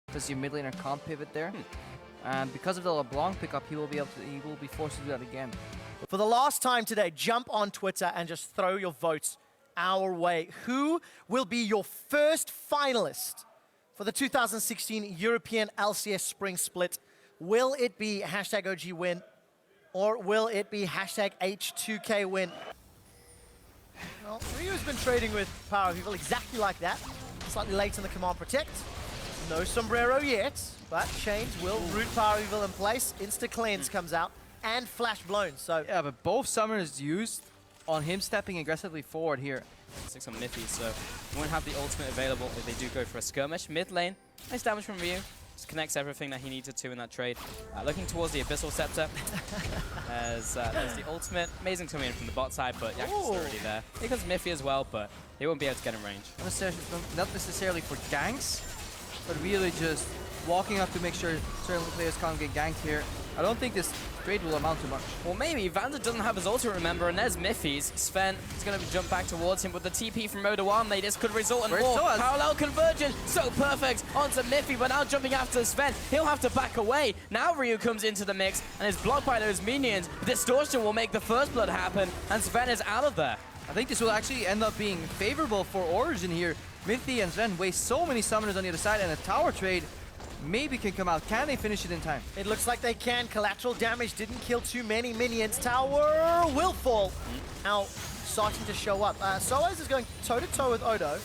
because your mid laner can't pivot there. And because of the LeBlanc pickup, he will be forced to do that again. For the last time today, jump on Twitter and just throw your votes our way. Who will be your first finalist for the 2016 European LCS Spring Split? Will it be hashtag OG win, or will it be hashtag H2K win? Well, Ryu's been trading with Power People exactly like that. Slightly late in the command protect. No sombrero yet, but Chains will root Power Evil in place. Insta cleanse comes out and flash blown. So yeah, but both summoners used on him stepping aggressively forward here. 6 on Miffy, so won't have the ultimate available if they do go for a skirmish. Mid lane, nice damage from Ryu. Just connects everything that he needed to in that trade. Looking towards the Abyssal Scepter. There's the ultimate. Amazing coming in from the bot side, but Yak's already there. Here comes Miffy as well, but he won't be able to get in range. Not necessarily for ganks, but really just walking up to make sure certain players can't get ganked here. I don't think this trade will amount to much. Well, maybe. Vander doesn't have his ultimate, remember, and there's Miffy's. Sven is going to jump back towards him with the TP from Odawane. This could result in more. Parallel conversion, so perfect onto Miffy, but now jumping after Sven. He'll have to back away. Now Ryu comes into the mix and is blocked by those minions. Distortion will make the first blood happen, and Sven is out of there. I think this will actually end up being favorable for Origin here. Miffy and Sven waste so many summoners on the other side, and a tower trade maybe can come out. Can they finish it in time? it looks like they can. Collateral damage didn't kill too many minions. Tower will fall. Now starting to show up. Soaz is going toe-to-toe with Odo.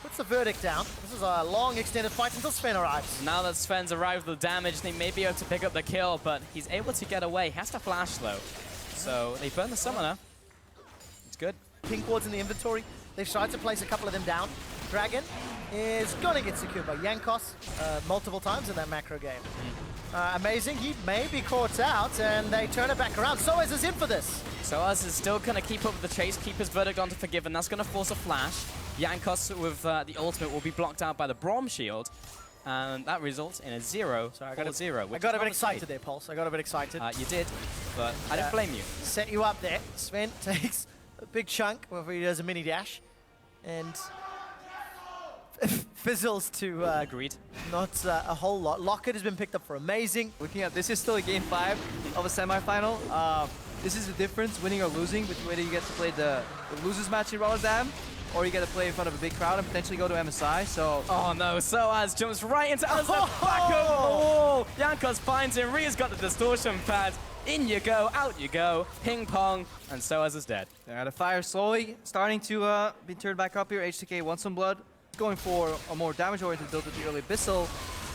Puts the verdict down. This is a long extended fight until Sven arrives. Now that Sven's arrived with damage, they may be able to pick up the kill, but he's able to get away. He has to flash though. So they burn the summoner. It's good. Pink wards in the inventory. They've tried to place a couple of them down. Dragon is going to get secured by Jankos multiple times in that macro game. Amazing, he may be caught out, and they turn it back around. Soaz is in for this. Soaz is still going to keep up with the chase, keep his verdict onto Forgiven. That's going to force a flash. Jankos with the ultimate will be blocked out by the Braum shield, and that results in a 0. Sorry, I got a bit excited there, Pulse. I got a bit excited. You did, but I don't blame you. Set you up there. Sven takes a big chunk where he does a mini dash, and fizzles to Agreed. Not a whole lot. Locket has been picked up for amazing. Looking at this is still a game 5 of a semifinal. This is the difference, winning or losing, between whether you get to play the losers match in Rotterdam, or you get to play in front of a big crowd and potentially go to MSI. So oh no, Soaz jumps right into Alistair, back over the wall. Jankos finds him. Ria's got the distortion pad. In you go, out you go, ping pong, and Soaz is dead. yeah, the fire slowly starting to be turned back up here. H2K wants some blood, going for a more damage-oriented build with the early Abyssal,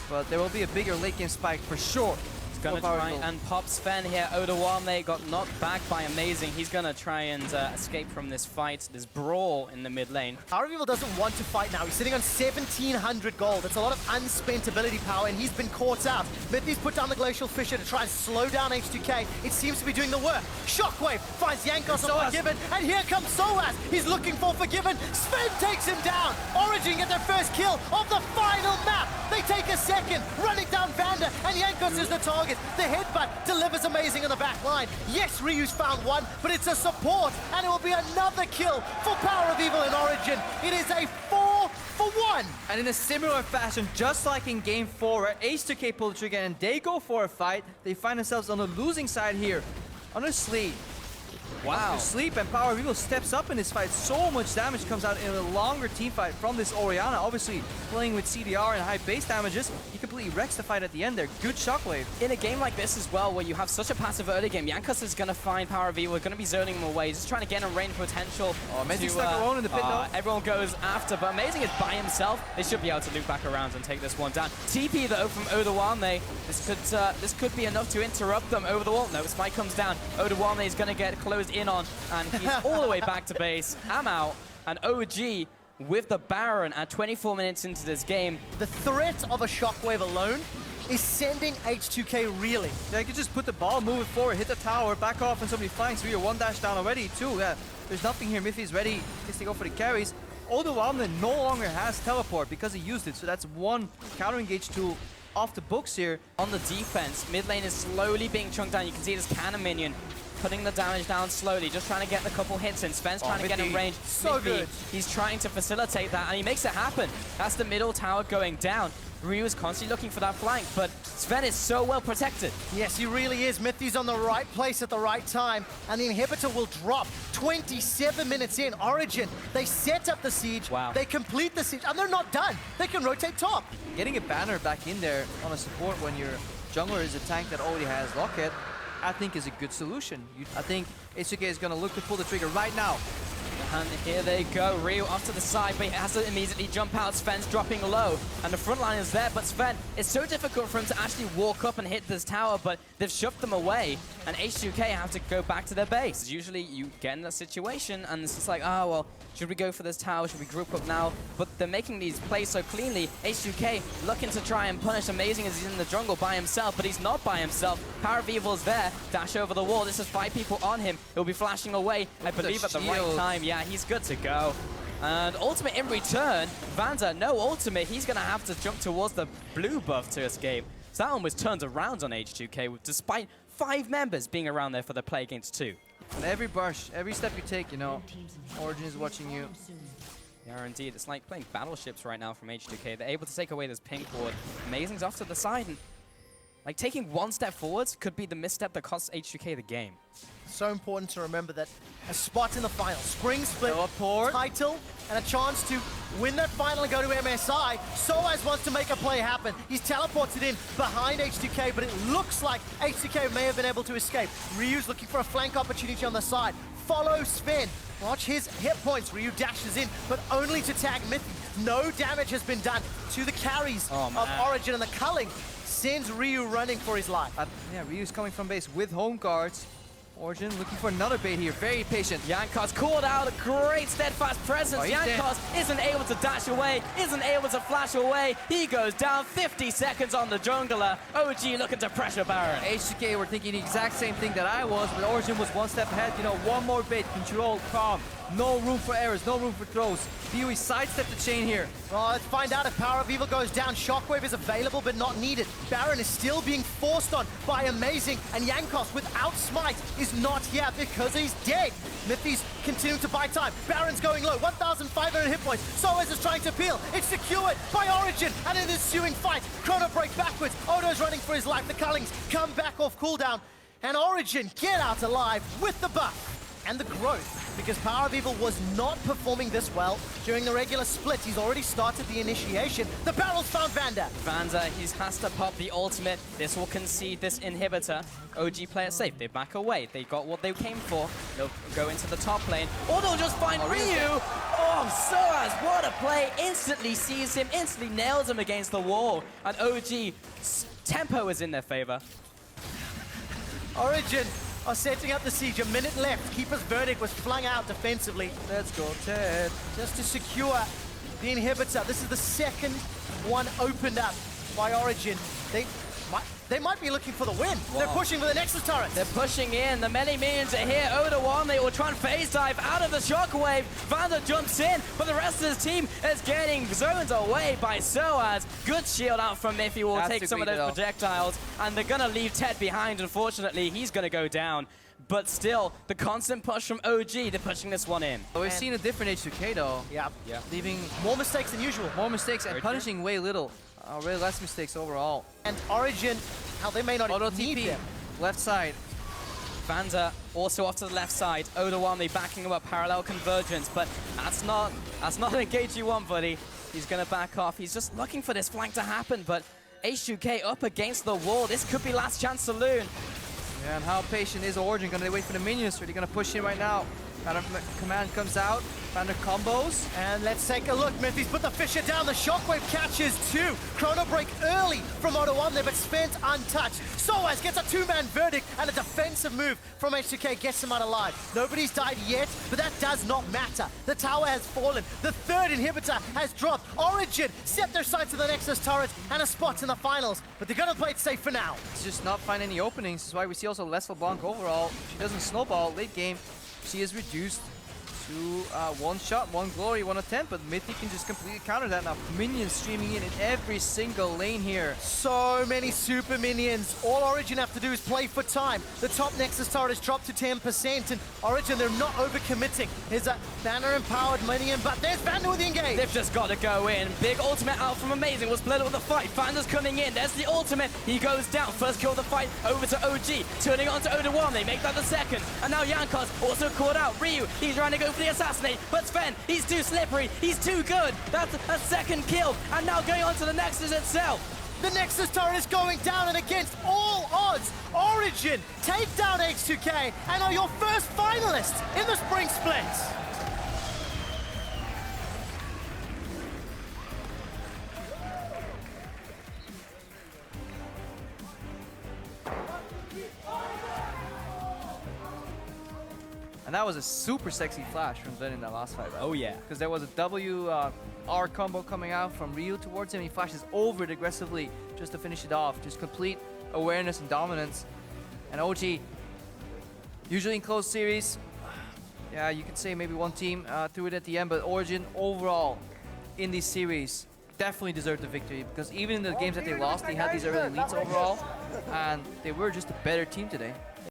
but there will be a bigger late game spike for sure. He's gonna try and pop Sven here. Odawane got knocked back by Amazing. He's gonna try and escape from this fight, this brawl in the mid lane. Power Evil doesn't want to fight now. He's sitting on 1,700 gold. That's a lot of unspent ability power, and he's been caught out. Miffy's put down the Glacial Fissure to try and slow down H2K. It seems to be doing the work. Shockwave finds Jankos on Forgiven, and here comes Soaz. He's looking for Forgiven. Sven takes him down. Origin get their first kill of the final map. They take a second, running down Vander, and Jankos is the target. The headbutt delivers Amazing on the back line. Yes, Ryu's found one, but it's a support, and it will be another kill for Power of Evil in Origin. It is a 4-for-1. And in a similar fashion, just like in game 4, where H2K pull the trigger and they go for a fight, they find themselves on the losing side here. Honestly, wow. Sleep, and Power of Evil steps up in this fight. So much damage comes out in a longer team fight from this Orianna. Obviously, playing with CDR and high base damages, he completely wrecks the fight at the end there. Good shockwave. In a game like this as well, where you have such a passive early game, Jankos is going to find Power of Evil, going to be zoning him away. He's just trying to get in range potential. Oh, Amazing stuck alone in the pit though. Everyone goes after, but Amazing is by himself. They should be able to loop back around and take this one down. TP though from Odawane. This could be enough to interrupt them over the wall. No, Spike comes down. Odawane is going to get closed in on, and he's all the way back to base. I'm out, and OG with the Baron at 24 minutes into this game. The threat of a Shockwave alone is sending H2K reeling. Yeah, you can just put the ball, move it forward, hit the tower, back off, and somebody flanks. You're one dash down already too. Yeah, there's nothing here. Miffy's ready. I guess they go for the carries. Odawane no longer has teleport because he used it, so that's one counter engage tool off the books here. On the defense, mid lane is slowly being chunked down. You can see this cannon minion putting the damage down slowly, just trying to get the couple hits in. Sven's trying to get in range. So good. He's trying to facilitate that, and he makes it happen. That's the middle tower going down. Ryu is constantly looking for that flank, but Sven is so well protected. Yes, he really is. Mithy's on the right place at the right time, and the inhibitor will drop. 27 minutes in, Origin, they set up the siege, they complete the siege, and they're not done. They can rotate top. Getting a banner back in there on a support when your jungler is a tank that already has Locket, I think is a good solution. I think H2K is going to look to pull the trigger right now. And here they go, Ryu off to the side, but he has to immediately jump out. Sven's dropping low, and the front line is there, but Sven, it's so difficult for him to actually walk up and hit this tower, but they've shoved them away, and H2K have to go back to their base. Usually you get in that situation, and it's just like, oh, well, should we go for this tower? Should we group up now? But they're making these plays so cleanly. H2K looking to try and punish Amazing as he's in the jungle by himself, but he's not by himself. Power of Evil's there, dash over the wall. This is 5 people on him. He'll be flashing away, I believe, at the right time. Yeah, he's good to go. And ultimate in return. Vanza, no ultimate. He's going to have to jump towards the blue buff to escape. So that one was turned around on H2K, despite 5 members being around there for the play against 2. And every burst, every step you take, you know, Origin is watching you. Yeah, indeed. It's like playing battleships right now from H2K. They're able to take away this pink ward. Amazing's off to the side, and like taking 1 step forwards could be the misstep that costs H2K the game. So important to remember that a spot in the final, spring split, Teleport, title, and a chance to win that final and go to MSI. Soaz wants to make a play happen. He's teleported in behind H2K, but it looks like H2K may have been able to escape. Ryu's looking for a flank opportunity on the side. Follow Sven. Watch his hit points. Ryu dashes in, but only to tag Mithy. No damage has been done to the carries of Origin, and the culling sends Ryu running for his life. Yeah, Ryu's coming from base with home guards. Origin looking for another bait here, very patient. Jankos called out, a great steadfast presence. Jankos isn't able to dash away, isn't able to flash away. He goes down, 50 seconds on the jungler. OG looking to pressure Baron. H2K were thinking the exact same thing that I was, but Origin was 1 step ahead. You know, one more bait, control, calm. No room for errors, no room for throws. Dewey sidestepped the chain here. Well, let's find out if Power of Evil goes down. Shockwave is available, but not needed. Baron is still being forced on by Amazing, and Jankos without Smite is not here because he's dead. Mithy's continuing to buy time. Baron's going low, 1,500 hit points. Soaz is trying to peel. It's secured by Origin, and an ensuing fight. Chrono break backwards. Odo's running for his life. The Cullings come back off cooldown, and Origin get out alive with the buff and the growth, because Power of Evil was not performing this well during the regular split. He's already started the initiation. The barrel's found Vanda. Vanza, he has to pop the ultimate. This will concede this inhibitor. OG play it safe. They back away. They got what they came for. They'll go into the top lane. Or they'll just find Ryu. Oh, Soaz, what a play. Instantly sees him, instantly nails him against the wall. And OG, tempo is in their favor. Origin are setting up the siege. A minute left. Keeper's verdict was flung out defensively. Let's go, Ted. Just to secure the inhibitor. This is the second one opened up by Origin. They might be looking for the win. Wow. They're pushing for the Nexus turret. They're pushing in. The many minions are here. Oda they will try and phase dive out of the shockwave. Vanda jumps in, but the rest of his team is getting zoned away by Soaz. Good shield out from Miffy. Will take some of those projectiles, and they're going to leave Ted behind. Unfortunately, he's going to go down. But still, the constant push from OG, they're pushing this one in. But we've seen a different H2K though. Yeah. Leaving more mistakes than usual. More mistakes and punishing way little. Way less mistakes overall. And Origin, how they may not need them. Left side. Vanza also off to the left side. Oda backing him up, parallel convergence, but that's not an engage you want, buddy. He's gonna back off. He's just looking for this flank to happen, but H2K up against the wall. This could be last chance saloon. Yeah, and how patient is Origin? Gonna wait for the minions, or are they gonna push in right now? Command comes out, Thunder combos. And let's take a look. Mithy's put the Fisher down. The Shockwave catches 2. Chrono break early from Odo there, but spent untouched. Soaz gets a 2-man verdict, and a defensive move from H2K gets him out alive. Nobody's died yet, but that does not matter. The tower has fallen. The 3rd inhibitor has dropped. Origin set their sights to the Nexus turret and a spot in the finals, but they're gonna play it safe for now. It's just not find any openings. That's why we see also less LeBlanc overall. She doesn't snowball late game. She is reduced One shot, one glory, one attempt, but Mythic can just completely counter that. Now minions streaming in every single lane here. So many super minions. All Origin have to do is play for time. The top Nexus turret is dropped to 10%, and Origin, they're not overcommitting. There's a banner-empowered minion, but there's Vander with the engage. They've just got to go in. Big ultimate out from Amazing. Was split with the fight. Vander's coming in. There's the ultimate. He goes down. First kill of the fight over to OG. Turning on to Odawan. They make that the second. And now Yankos also caught out. Ryu, he's trying to go for the assassinate. But Sven, he's too slippery. He's too good. That's a second kill. And now going on to the Nexus itself. The Nexus turret is going down, and against all odds, Origin take down H2K and are your first finalists in the Spring Splits. And that was a super sexy flash from Zen in that last fight. Oh yeah. Because there was a W R combo coming out from Ryu towards him. He flashes over it aggressively just to finish it off. Just complete awareness and dominance. And OG, usually in close series, yeah, you could say maybe one team threw it at the end, but Origin overall in these series definitely deserved the victory, because even in the games that they lost, they had these early leads overall, and they were just a better team today.